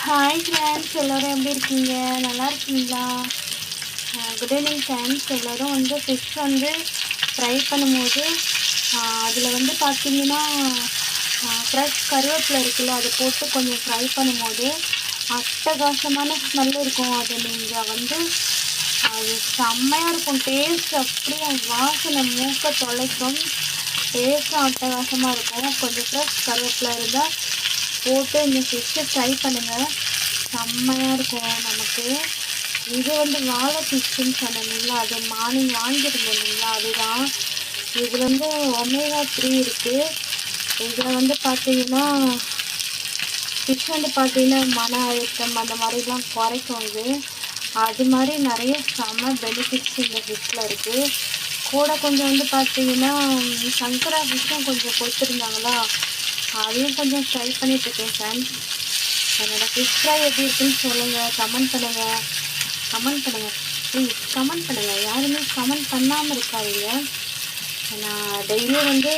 Hi friends, எல்லோரும் எப்படி இருக்கீங்க? நல்லா இருக்கீங்களா? Good evening friends. எல்லோரும் வந்து ஃபிஷ் வந்து ஃப்ரை பண்ணும்போது அதில் வந்து பார்த்திங்கன்னா ஃப்ரெஷ் கருவேப்பிலை இருக்குல்ல, அதை போட்டு கொஞ்சம் ஃப்ரை பண்ணும்போது அட்டகாசமான ஸ்மெல் இருக்கும். அது நீங்கள் வந்து அது செம்மையாக இருக்கும். டேஸ்ட் அப்படியே வாசனை மூக்க தொலைக்கும். டேஸ்ட்டும் அட்டகாசமாக இருக்கும். கொஞ்சம் ஃப்ரெஷ் கருவேப்பிலை இருந்தால் போட்டு இந்த ஃபிஷ்ஷை ஃப்ரை பண்ணுங்கள், செம்மையாக இருக்கும் நமக்கு. இது வந்து வாழை ஃபிஷ்ஷுன்னு சொன்னீங்களா, அது மார்னிங் வாங்கியிருந்தேன் இல்லைங்களா, அதுதான். இது வந்து ஒமேகா 3 இருக்குது. இதில் வந்து பார்த்தீங்கன்னா ஃபிஷ் வந்து பார்த்தீங்கன்னா மன அழுத்தம் அந்த மாதிரிலாம் குறைக்கும். இது அது மாதிரி நிறைய செம்ம பெனிஃபிட்ஸ் இந்த ஃபிஷ்ஷில் இருக்குது. கூட கொஞ்சம் வந்து பார்த்தீங்கன்னா சங்கரா ஃபிஷ்ஷும் கொஞ்சம் கொடுத்துருந்தாங்களா, அதையும் கொஞ்சம் ட்ரை பண்ணிட்டுருக்கேன் ஃப்ரெண்ட்ஸ். என்னோடய ஃபிஷ் ஃப்ரை எப்படி இருக்குன்னு சொல்லுங்கள், கமெண்ட் பண்ணுங்கள் ப்ளீஸ் கமெண்ட் பண்ணுங்கள். யாருமே கமெண்ட் பண்ணாமல் இருக்காதீங்க. நான் டெய்லியும் வந்து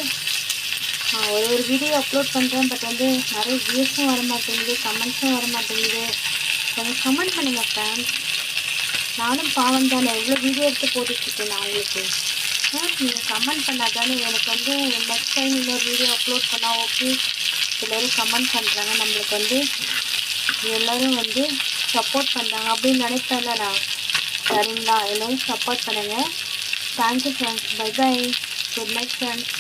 ஒரு வீடியோ அப்லோட் பண்ணுறேன், பட் வந்து நிறைய வியூஸும் வர மாட்டேங்குது, கமெண்ட்ஸும் வர மாட்டேங்குது. கொஞ்சம் கமெண்ட் பண்ணுங்கள் ஃப்ரெண்ட்ஸ். நானும் பாவம் தானே, எவ்வளோ வீடியோ எடுத்து போட்டுட்ருக்கேன் நான் உங்களுக்கு. நீங்கள் கமெண்ட் பண்ணாதானே எனக்கு வந்து நெக்ஸ்ட் டைம் இன்னொரு வீடியோ அப்லோட் பண்ணால் ஓகே. எல்லோரும் கமெண்ட் பண்ணுறாங்க, நம்மளுக்கு வந்து எல்லோரும் வந்து சப்போர்ட் பண்ணுறாங்க அப்படின்னு நினைப்பேன்ல நான். சரிங்களா, எல்லோரும் சப்போர்ட் பண்ணுங்கள். Thank you friends. Bye bye. Good night friends.